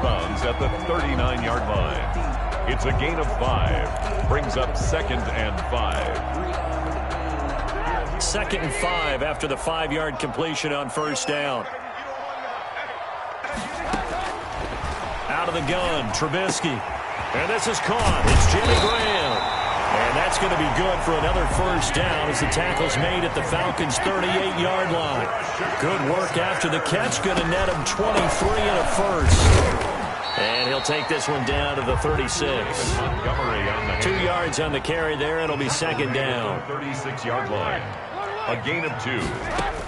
of bounds at the 39-yard line. It's a gain of 5. Brings up 2nd and 5. 2nd and 5 after the 5-yard completion on first down. Out of the gun, Trubisky. And this is caught. It's Jimmy Graham. And that's going to be good for another first down as the tackle's made at the Falcons' 38-yard line. Good work after the catch. Going to net him 23 and a first. And he'll take this one down to the 36. 2 yards on the carry there. It'll be 2nd down. 36-yard line. A gain of 2.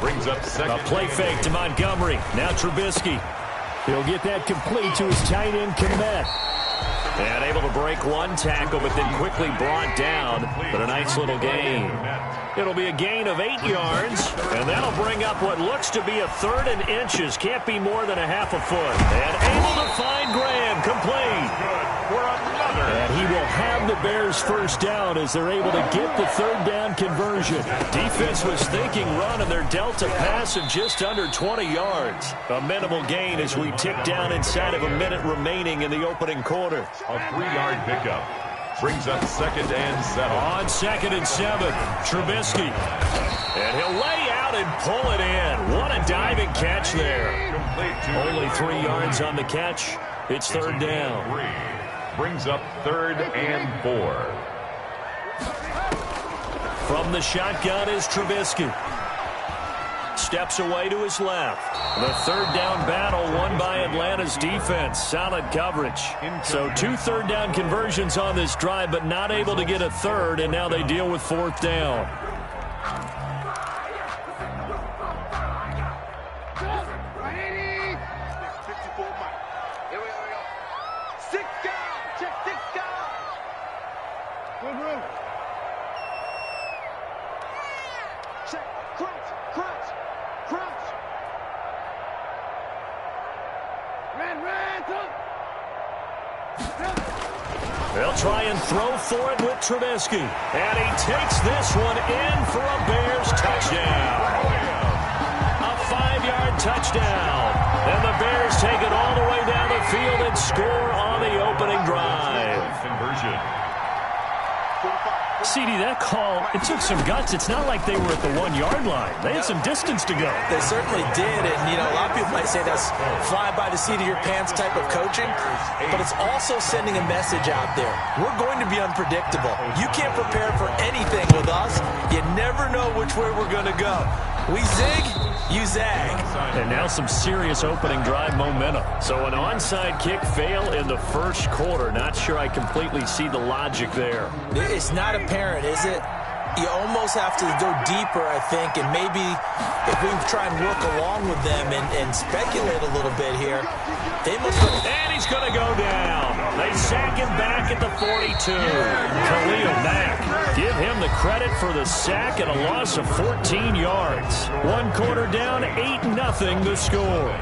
Brings up 2nd. A play fake to Montgomery. Now Trubisky. He'll get that complete to his tight end, Kmet. And able to break one tackle, but then quickly brought down. But a nice little gain. It'll be a gain of 8 yards, and that'll bring up what looks to be a 3rd and inches. Can't be more than a half a foot. And able to find Graham, complete. And he will have the Bears first down as they're able to get the 3rd down conversion. Defense was thinking run, and they're dealt a pass of just under 20 yards. A minimal gain as we tick down inside of a minute remaining in the opening quarter. A 3-yard pickup. Brings up 2nd and 7. On 2nd and 7, Trubisky. And he'll lay out and pull it in. What a diving catch there. Only 3 yards on the catch. It's 3rd down. Brings up 3rd and 4. From the shotgun is Trubisky. Steps away to his left. The 3rd down battle won by Atlanta's defense. Solid coverage. So 2 3rd down conversions on this drive, but not able to get a 3rd, and now they deal with 4th down. They'll try and throw for it with Trubisky. And he takes this one in for a Bears touchdown. A 5-yard touchdown. And the Bears take it all the way down the field and score on the opening drive. Conversion. CD, that call, it took some guts. It's not like they were at the 1-yard line. They had some distance to go. They certainly did, and, a lot of people might say that's fly by the seat of your pants type of coaching, but it's also sending a message out there. We're going to be unpredictable. You can't prepare for anything with us. You never know which way we're going to go. We zig, you zag. And now some serious opening drive momentum. So an onside kick fail in the first quarter. Not sure I completely see the logic there. It's not apparent, is it? You almost have to go deeper, I think, and maybe if we try and work along with them and speculate a little bit here, they must have... And he's going to go down. They sack him back at the 42. Khalil Mack, give him the credit for the sack and a loss of 14 yards. 1 quarter down, 8-0 the score.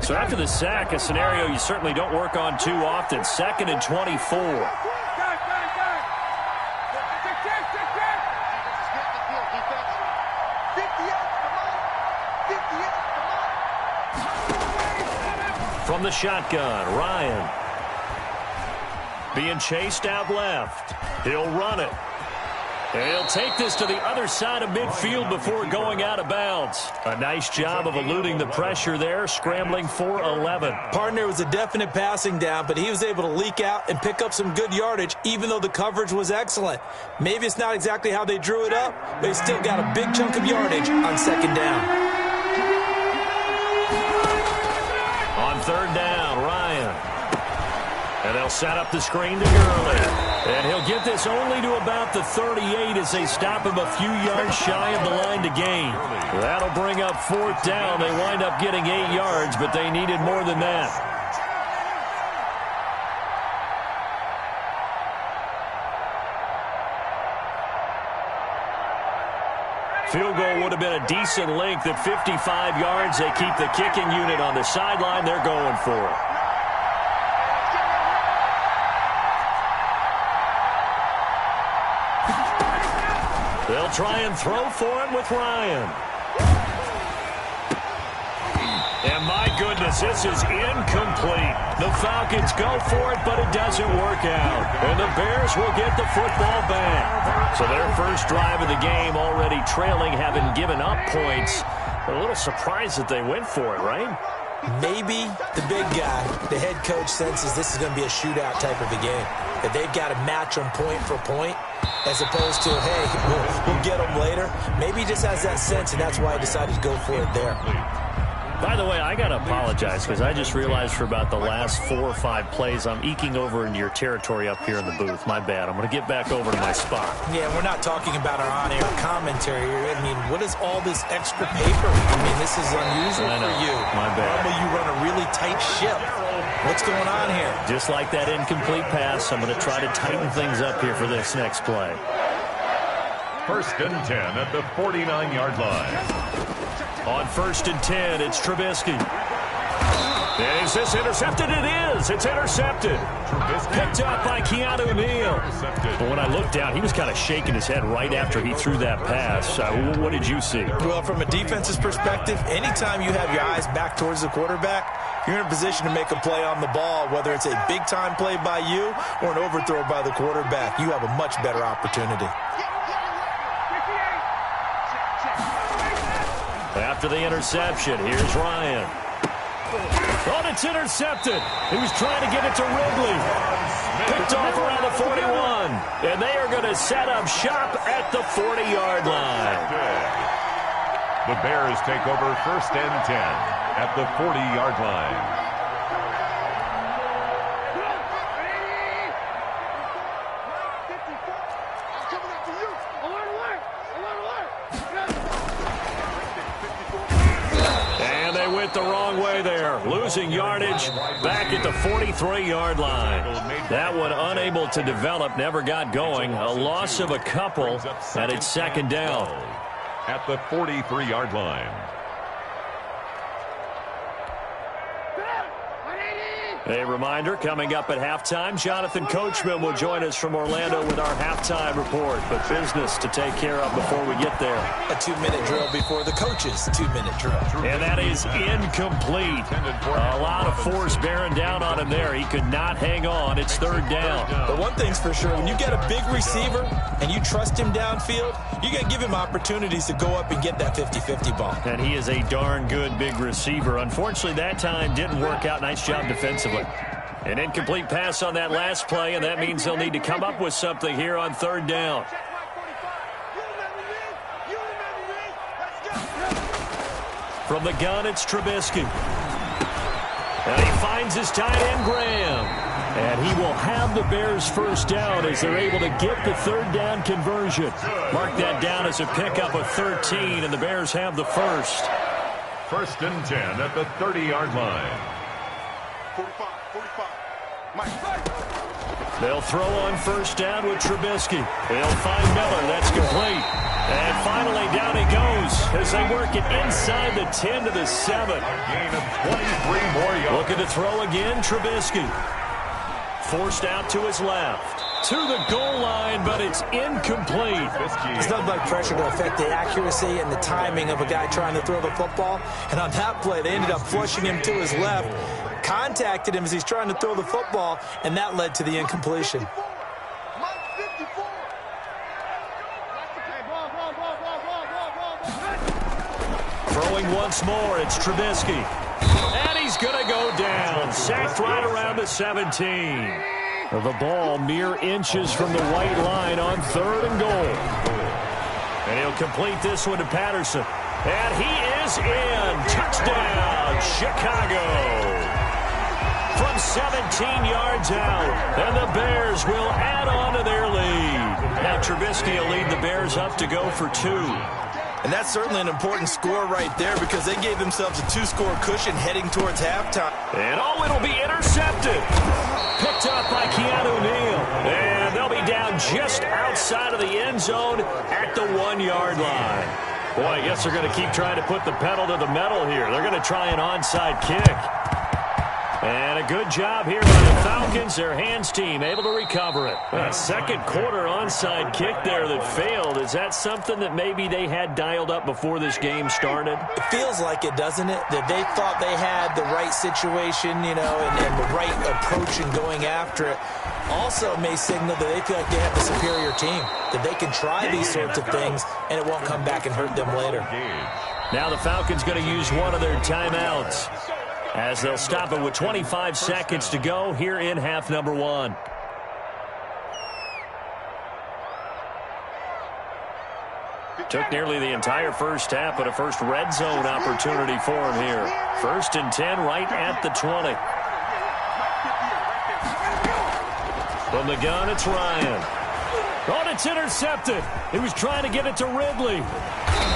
So after the sack, a scenario you certainly don't work on too often. 2nd and 24. From the shotgun, Ryan. Being chased out left. He'll run it. And he'll take this to the other side of midfield before going out of bounds. A nice job of eluding the pressure there, scrambling for 11. Partner was a definite passing down, but he was able to leak out and pick up some good yardage, even though the coverage was excellent. Maybe it's not exactly how they drew it up, but he still got a big chunk of yardage on 2nd down. On 3rd down, Ryan. And they'll set up the screen to Gurley. And he'll get this only to about the 38 as they stop him a few yards shy of the line to gain. That'll bring up 4th down. They wind up getting 8 yards, but they needed more than that. Field goal would have been a decent length at 55 yards. They keep the kicking unit on the sideline. They're going for it. They'll try and throw for him with Ryan. And my goodness, this is incomplete. The Falcons go for it, but it doesn't work out. And the Bears will get the football back. So their first drive of the game already trailing, having given up points. A little surprised that they went for it, right? Maybe the big guy, the head coach, senses this is going to be a shootout type of a game. That they've got to match them point for point, as opposed to, hey, we'll get them later. Maybe he just has that sense, and that's why he decided to go for it there. By the way, I got to apologize because I just realized for about the last 4 or 5 plays, I'm eking over into your territory up here in the booth. My bad. I'm going to get back over to my spot. Yeah, we're not talking about our on-air commentary here. I mean, what is all this extra paper? I mean, this is unusual for you. My bad. Normally you run a really tight ship. What's going on here? Just like that incomplete pass, I'm going to try to tighten things up here for this next play. 1st and 10 at the 49-yard line. On 1st and 10, it's Trubisky. And is this intercepted? It is. It's intercepted. Picked up by Keanu Neal. But when I looked down, he was kind of shaking his head right after he threw that pass. What did you see? Well, from a defense's perspective, anytime you have your eyes back towards the quarterback, you're in a position to make a play on the ball, whether it's a big-time play by you or an overthrow by the quarterback. You have a much better opportunity. After the interception, here's Ryan. Oh, it's intercepted. He was trying to get it to Ridley. Picked off around the 41. And they are going to set up shop at the 40-yard line. The Bears take over 1st and 10 at the 40-yard line. The wrong way there, losing yardage back at the 43-yard line. That one unable to develop, never got going. A loss of a couple, and it's 2nd down. At the 43-yard line. A reminder, coming up at halftime, Jonathan Coachman will join us from Orlando with our halftime report. But business to take care of before we get there. A 2-minute drill before the coach's 2-minute drill. And that is incomplete. A lot of force bearing down on him there. He could not hang on. It's 3rd down. But one thing's for sure, when you get a big receiver and you trust him downfield, you got to give him opportunities to go up and get that 50-50 ball. And he is a darn good big receiver. Unfortunately, that time didn't work out. Nice job defensively. An incomplete pass on that last play, and that means they'll need to come up with something here on 3rd down. From the gun, it's Trubisky. And he finds his tight end, Graham. And he will have the Bears 1st down as they're able to get the 3rd down conversion. Mark that down as a pickup of 13, and the Bears have the 1st. 1st and 10 at the 30-yard line. They'll throw on 1st down with Trubisky. They'll find Miller. That's complete. And finally, down he goes as they work it inside the 10 to the 7. A gain of 23 more yards. Looking to throw again, Trubisky. Forced out to his left. To the goal line, but it's incomplete. It's nothing like pressure to affect the accuracy and the timing of a guy trying to throw the football. And on that play, they ended up flushing him to his left, contacted him as he's trying to throw the football, and that led to the incompletion. Throwing once more, it's Trubisky. And he's going to go down. Sacked right around the 17. The ball mere inches from the white line on 3rd and goal. And he'll complete this one to Patterson. And he is in. Touchdown, Chicago. From 17 yards out. And the Bears will add on to their lead. Now Trubisky will lead the Bears up to go for 2. And that's certainly an important score right there because they gave themselves a 2-score cushion heading towards halftime. And it'll be intercepted. Picked up by Keanu Neal. And they'll be down just outside of the end zone at the 1-yard line. Boy, I guess they're going to keep trying to put the pedal to the metal here. They're going to try an onside kick. And a good job here by the Falcons. Their hands team able to recover it. A second quarter onside kick there that failed. Is that something that maybe they had dialed up before this game started? It feels like it, doesn't it? That they thought they had the right situation, and the right approach in going after it. Also may signal that they feel like they have the superior team, that they can try these sorts of things, and it won't come back and hurt them later. Now the Falcons going to use one of their timeouts, as they'll stop it with 25 seconds to go here in half number one. Took nearly the entire first half, but a first red zone opportunity for him here. 1st and 10 right at the 20. From the gun, it's Ryan. Oh, and it's intercepted. He was trying to get it to Ridley.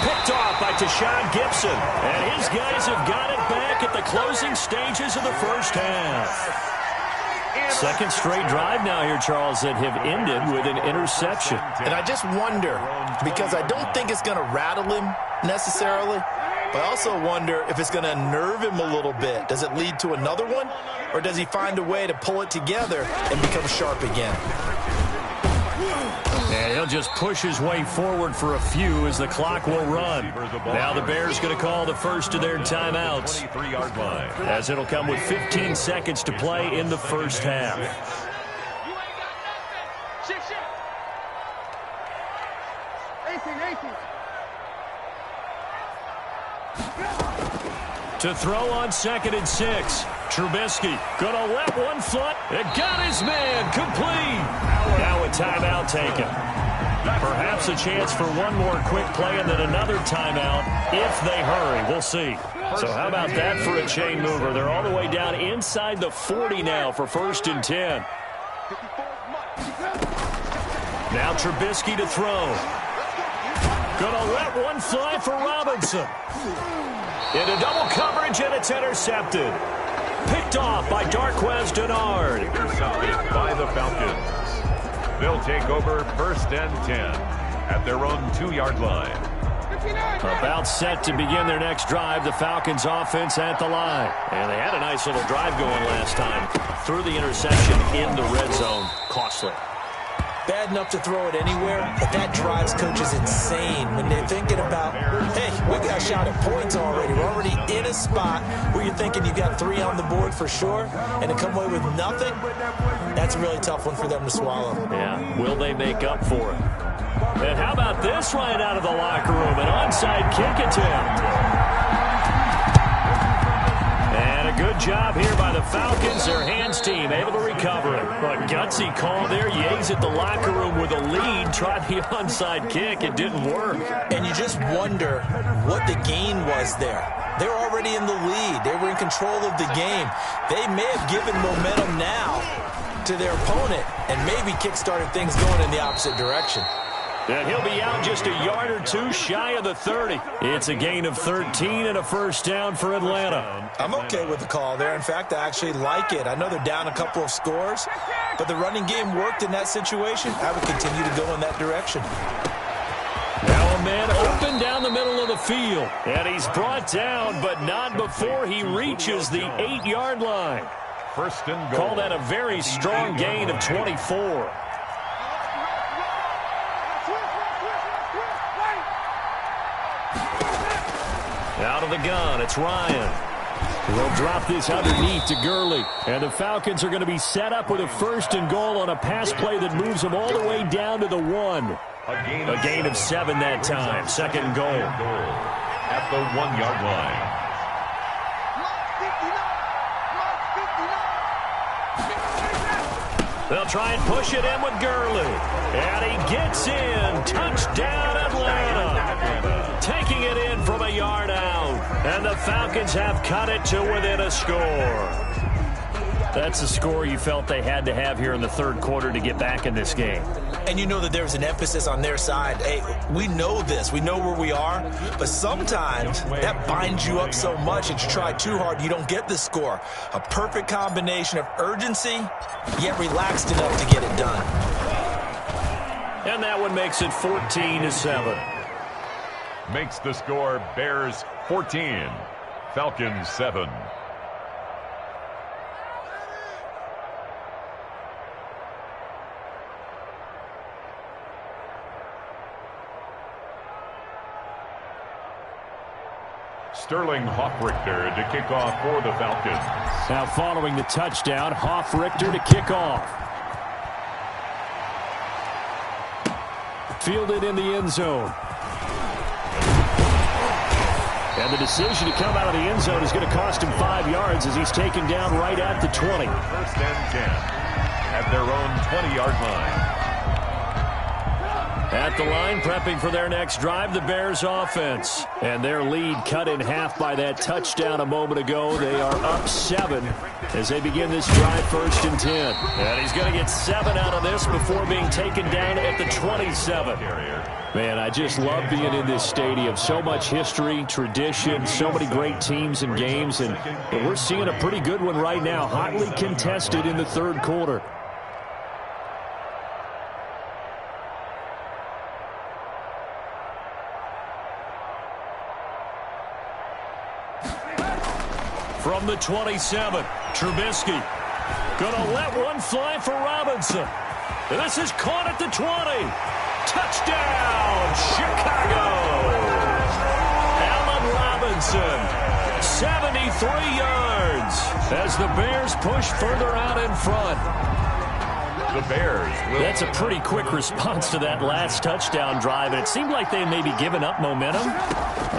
Picked off by Tashawn Gibson. And his guys have got it back at the closing stages of the first half. Second straight drive now here, Charles, that have ended with an interception. And I just wonder, because I don't think it's going to rattle him necessarily, but I also wonder if it's going to unnerve him a little bit. Does it lead to another one, or does he find a way to pull it together and become sharp again? And he'll just push his way forward for a few as the clock will run. Now the Bears going to call the first of their timeouts, as it'll come with 15 seconds to play in the first half. To throw on 2nd and 6. Trubisky gonna let one foot. It got his man complete. Now a timeout taken. Perhaps a chance for one more quick play and then another timeout if they hurry. We'll see. So how about that for a chain mover? They're all the way down inside the 40 now for 1st and 10. Now Trubisky to throw. Gonna let one fly for Robinson. Into double coverage, and it's intercepted. Picked off by Darqueze Dennard. Intercepted by the Falcons. They'll take over 1st and 10 at their own 2-yard line. About set to begin their next drive, the Falcons offense at the line. And they had a nice little drive going last time. Threw the interception in the red zone. Costly. Bad enough to throw it anywhere, but that drives coaches insane when they're thinking about, hey, we got shot at points already. We're already in a spot where you're thinking you got 3 on the board for sure, and to come away with nothing, that's a really tough one for them to swallow. Yeah, will they make up for it? And how about this right out of the locker room? An onside kick attempt. And a good job here by the Falcons. Their hands team able to recover it. A gutsy call there. Yates at the locker room with a lead. Tried the onside kick. It didn't work. And you just wonder what the gain was there. They're already in the lead. They were in control of the game. They may have given momentum now to their opponent and maybe kick-started things going in the opposite direction. And he'll be out just a yard or two shy of the 30. It's a gain of 13 and a first down for Atlanta. I'm okay with the call there. In fact, I actually like it. I know they're down a couple of scores, but the running game worked in that situation. I would continue to go in that direction. Now a man open down the middle of the field. And he's brought down, but not before he reaches the 8-yard line. 1st and goal. Call that a very strong gain of 24. Out of the gun, it's Ryan. We'll drop this underneath to Gurley. And the Falcons are going to be set up with a 1st and goal on a pass play that moves them all the way down to the 1. A gain of 7 that time. 2nd and goal. At the 1-yard line. They'll try and push it in with Gurley. And he gets in. Touchdown, Atlanta. Taking it in from a yard out. And the Falcons have cut it to within a score. That's a score you felt they had to have here in the 3rd quarter to get back in this game. And you know that there's an emphasis on their side. Hey, we know this. We know where we are. But sometimes that binds you up so much that you try too hard, you don't get the score. A perfect combination of urgency, yet relaxed enough to get it done. And that one makes it 14-7. Makes the score Bears 14, Falcons 7. Sterling Hoffrichter to kick off for the Falcons. Now following the touchdown, Hoffrichter to kick off. Fielded in the end zone. And the decision to come out of the end zone is going to cost him 5 yards as he's taken down right at the 20. First and 10 at their own 20-yard line. At the line, prepping for their next drive, the Bears offense. And their lead cut in half by that touchdown a moment ago. They are up 7 as they begin this drive, 1st and 10. And he's going to get 7 out of this before being taken down at the 27. Man, I just love being in this stadium. So much history, tradition, so many great teams and games. And we're seeing a pretty good one right now, hotly contested in the 3rd quarter. From the 27, Trubisky gonna let one fly for Robinson. This is caught at the 20. Touchdown, Chicago! Allen Robinson, 73 yards as the Bears push further out in front. The Bears will... That's a pretty quick response to that last touchdown drive, and it seemed like they may be giving up momentum.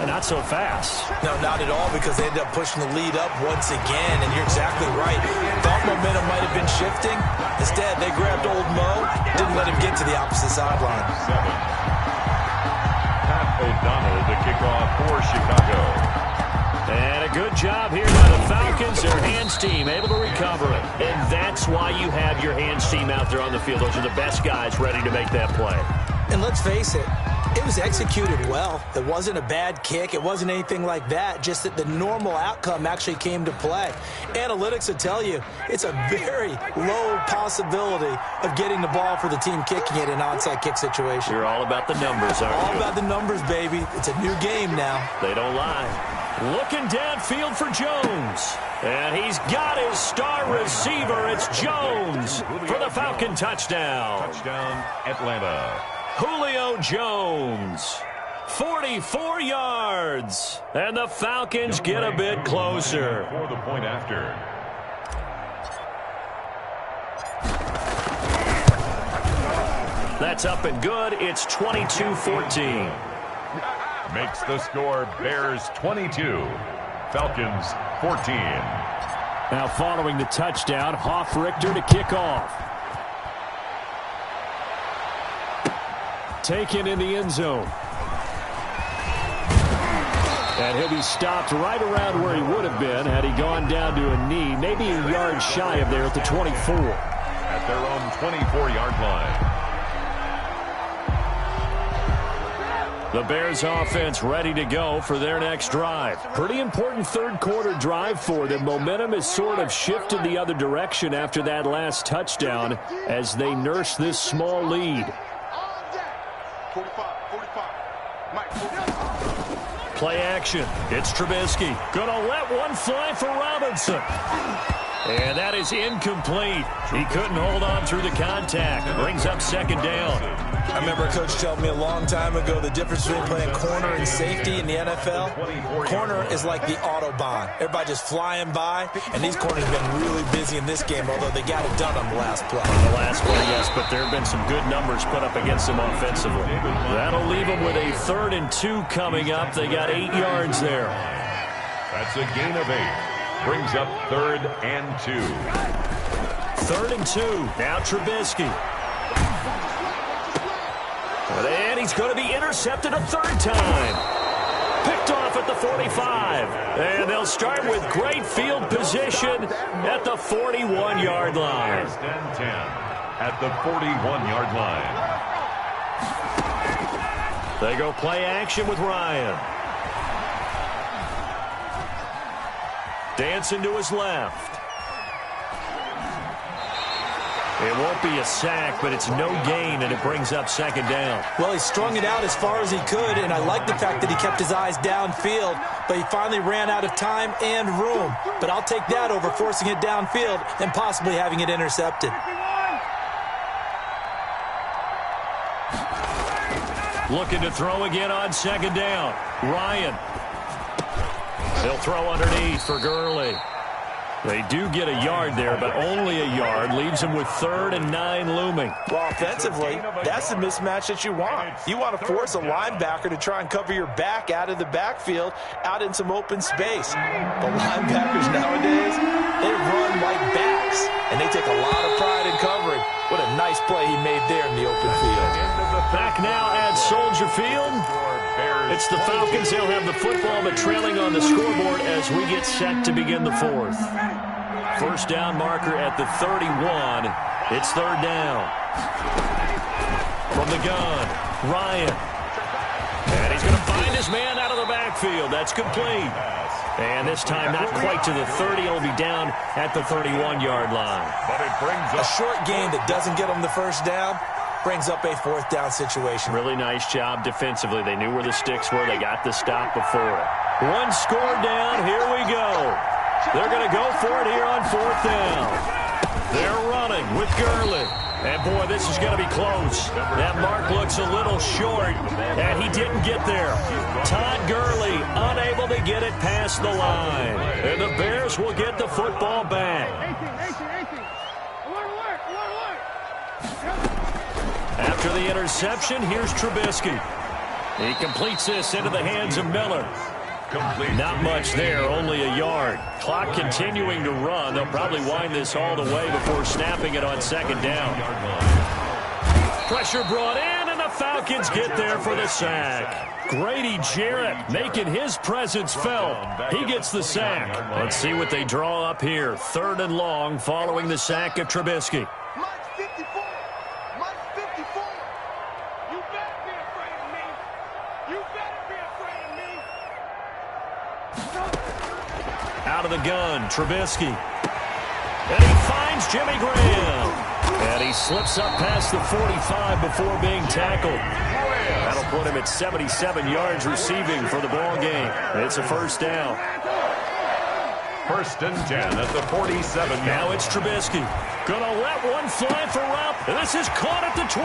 Not so fast. No, not at all, because they ended up pushing the lead up once again, and you're exactly right. Thought momentum might have been shifting. Instead, they grabbed old Mo, didn't let him get to the opposite sideline. Pat O'Donnell to kick off for Chicago. And a good job here by the Falcons. Their hands team able to recover it. And that's why you have your hands team out there on the field. Those are the best guys ready to make that play. And let's face it, it was executed well. It wasn't a bad kick. It wasn't anything like that. Just that the normal outcome actually came to play. Analytics will tell you it's a very low possibility of getting the ball for the team kicking it in an onside kick situation. You're all about the numbers, aren't you? All about the numbers, baby. It's a new game now. They don't lie. Looking downfield for Jones. And he's got his star receiver. It's Jones for the Falcon touchdown. Touchdown, Atlanta. Julio Jones, 44 yards. And the Falcons get a bit closer. For the point after. That's up and good. It's 22-14. Makes the score Bears 22, Falcons 14. Now following the touchdown, Hoffrichter to kick off. Taken in the end zone. And he'll be stopped right around where he would have been had he gone down to a knee, maybe a yard shy of there at the 24. At their own 24-yard line. The Bears offense ready to go for their next drive. Pretty important 3rd quarter drive for them. Momentum has sort of shifted the other direction after that last touchdown as they nurse this small lead. Play action. It's Trubisky. Gonna let one fly for Robinson. And that is incomplete. He couldn't hold on through the contact. Brings up 2nd down. I remember a coach telling me a long time ago the difference between playing corner and safety in the NFL. Corner is like the Autobahn. Everybody just flying by, and these corners have been really busy in this game, although they got it done on the last play. On the last play, yes, but there have been some good numbers put up against them offensively. That'll leave them with a 3rd and 2 coming up. They got 8 yards there. That's a gain of 8. Brings up 3rd and 2. 3rd and 2. Now Trubisky. And he's going to be intercepted a 3rd time. Picked off at the 45. And they'll start with great field position at the 41-yard line. 1st and 10 at the 41-yard line. They go play action with Ryan. Dancing to his left. It won't be a sack, but it's no gain, and it brings up 2nd down. Well, he strung it out as far as he could, and I like the fact that he kept his eyes downfield, but he finally ran out of time and room. But I'll take that over forcing it downfield and possibly having it intercepted. Looking to throw again on 2nd down. Ryan. They'll throw underneath for Gurley. They do get a yard there, but only a yard. Leaves them with 3rd and 9 looming. Well, offensively, that's the mismatch that you want. You want to force a linebacker to try and cover your back out of the backfield, out in some open space. The linebackers nowadays, they run like backs, and they take a lot of pride in covering. What a nice play he made there in the open field. Back now at Soldier Field. It's the Falcons. They'll have the football, but trailing on the scoreboard as we get set to begin the 4th. First down marker at the 31. It's 3rd down. From the gun, Ryan. And he's going to find his man out of the backfield. That's complete. And this time not quite to the 30. He'll be down at the 31-yard line. But it brings up a short gain that doesn't get him the first down. Brings up a 4th down situation. Really nice job defensively. They knew where the sticks were. They got the stop before it. 1 score down. Here we go. They're going to go for it here on 4th down. They're running with Gurley. And, boy, this is going to be close. That mark looks a little short, and he didn't get there. Todd Gurley unable to get it past the line. And the Bears will get the football back. After the interception, here's Trubisky. He completes this into the hands of Miller. Not much there, only a yard. Clock continuing to run. They'll probably wind this all the way before snapping it on 2nd down. Pressure brought in, and the Falcons get there for the sack. Grady Jarrett making his presence felt. He gets the sack. Let's see what they draw up here. 3rd and long following the sack of Trubisky. Out of the gun, Trubisky. And he finds Jimmy Graham. And he slips up past the 45 before being tackled. That'll put him at 77 yards receiving for the ball game. It's a 1st down. 1st and 10 at the 47. Now it's Trubisky. Gonna let one fly for Rupp. And this is caught at the 20.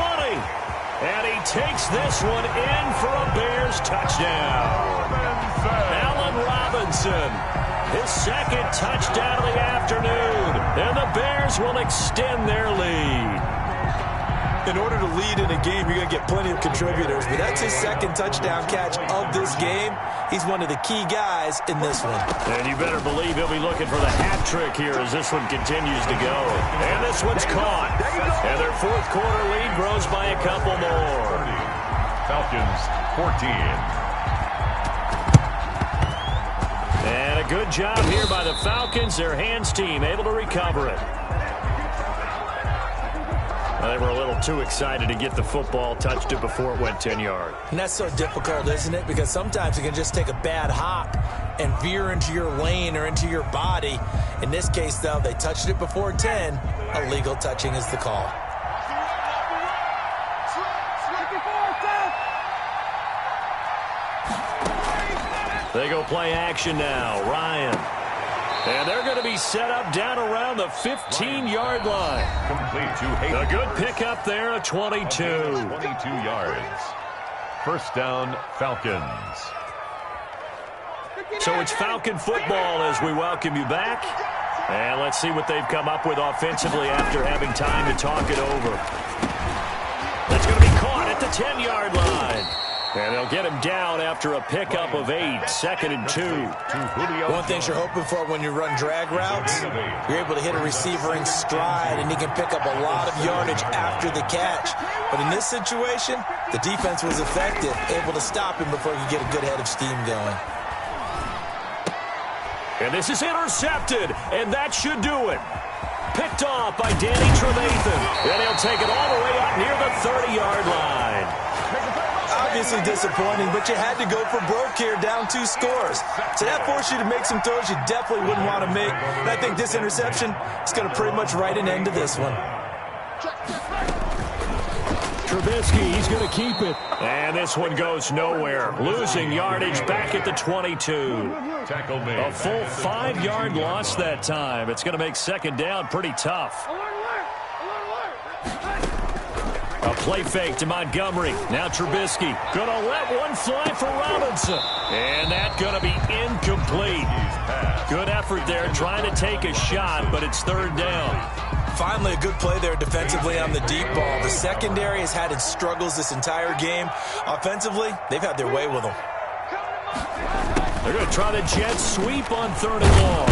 And he takes this one in for a Bears touchdown. Allen Robinson. His 2nd touchdown of the afternoon. And the Bears will extend their lead. In order to lead in a game, you're going to get plenty of contributors. But that's his 2nd touchdown catch of this game. He's one of the key guys in this one. And you better believe he'll be looking for the hat trick here as this one continues to go. And this one's caught. And their 4th quarter lead grows by a couple more. Falcons 14. And a good job here by the Falcons. Their hands team able to recover it. Well, they were a little too excited to get the football, touched it before it went 10 yards. And that's so difficult, isn't it? Because sometimes you can just take a bad hop and veer into your lane or into your body. In this case, though, they touched it before 10. Illegal touching is the call. They go play action now. Ryan. And they're going to be set up down around the 15-yard line. Complete to Hayden. A good pickup there at 22. 22 yards. 1st down, Falcons. So it's Falcon football as we welcome you back. And let's see what they've come up with offensively after having time to talk it over. That's going to be caught at the 10-yard line. And they'll get him down after a pickup of 8, 2nd and 2. One thing you're hoping for when you run drag routes, you're able to hit a receiver in stride, and he can pick up a lot of yardage after the catch. But in this situation, the defense was effective, able to stop him before he could get a good head of steam going. And this is intercepted, and that should do it. Picked off by Danny Trevathan. And he'll take it all the way up near the 30-yard line. Obviously disappointing, but you had to go for broke here, down 2 scores. So that forced you to make some throws you definitely wouldn't want to make. And I think this interception is going to pretty much write an end to this one. Trubisky, he's going to keep it. And this one goes nowhere. Losing yardage back at the 22. Tackle made. A full 5-yard loss that time. It's going to make 2nd down pretty tough. A Play fake to Montgomery. Now Trubisky. Gonna let one fly for Robinson. And that's gonna be incomplete. Good effort there trying to take a shot, but it's third down. Finally, a good play there defensively on the deep ball. The secondary has had its struggles this entire game. Offensively, they've had their way with them. They're going to try the jet sweep on third and long.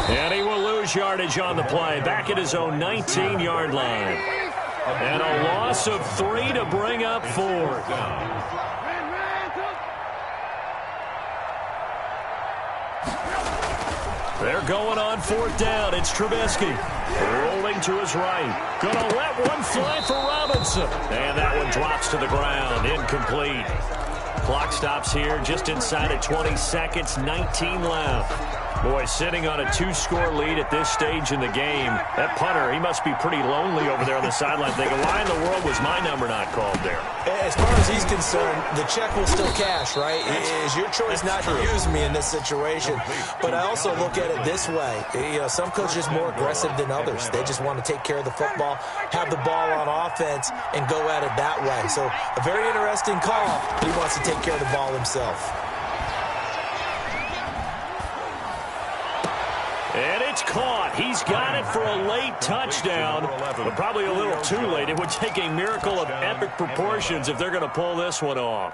And he will lose yardage on the play. Back at his own 19-yard line. And a loss of 3 to bring up 4. They're going on fourth down. It's Trubisky. Rolling to his right. Gonna let one fly for Robinson. And that one drops to the ground. Incomplete. Clock stops here just inside of 20 seconds. 19 left. Boy, sitting on a 2-score lead at this stage in the game. That punter, he must be pretty lonely over there on the sideline thinking, why in the world was my number not called there? As far as he's concerned, the check will still cash, right? It is your choice not to use me in this situation. But I also look at it this way. You know, some coaches are more aggressive than others. They just want to take care of the football, have the ball on offense, and go at it that way. So a very interesting call, but he wants to take care of the ball himself. And it's caught. He's got it for a late touchdown, but probably a little too late. It would take a miracle of epic proportions if they're going to pull this one off.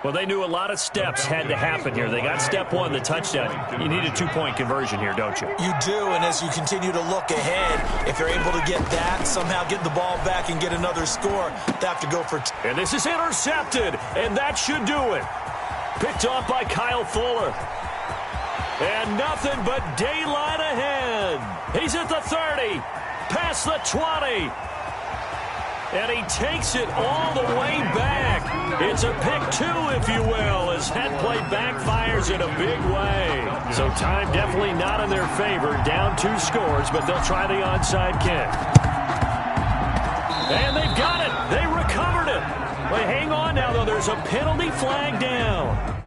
Well, they knew a lot of steps had to happen here. They got step one, the touchdown. You need a 2-point conversion here, don't you? You do, and as you continue to look ahead, if they're able to get that, somehow get the ball back and get another score, they have to go for two. And this is intercepted, and that should do it. Picked off by Kyle Fuller. And nothing but daylight ahead. He's at the 30, past the 20. And he takes it all the way back. It's a pick 2, if you will, as that play backfires in a big way. So time definitely not in their favor. Down 2 scores, but they'll try the onside kick. And they've got it. They recovered it. But hang on now, though. There's a penalty flag down.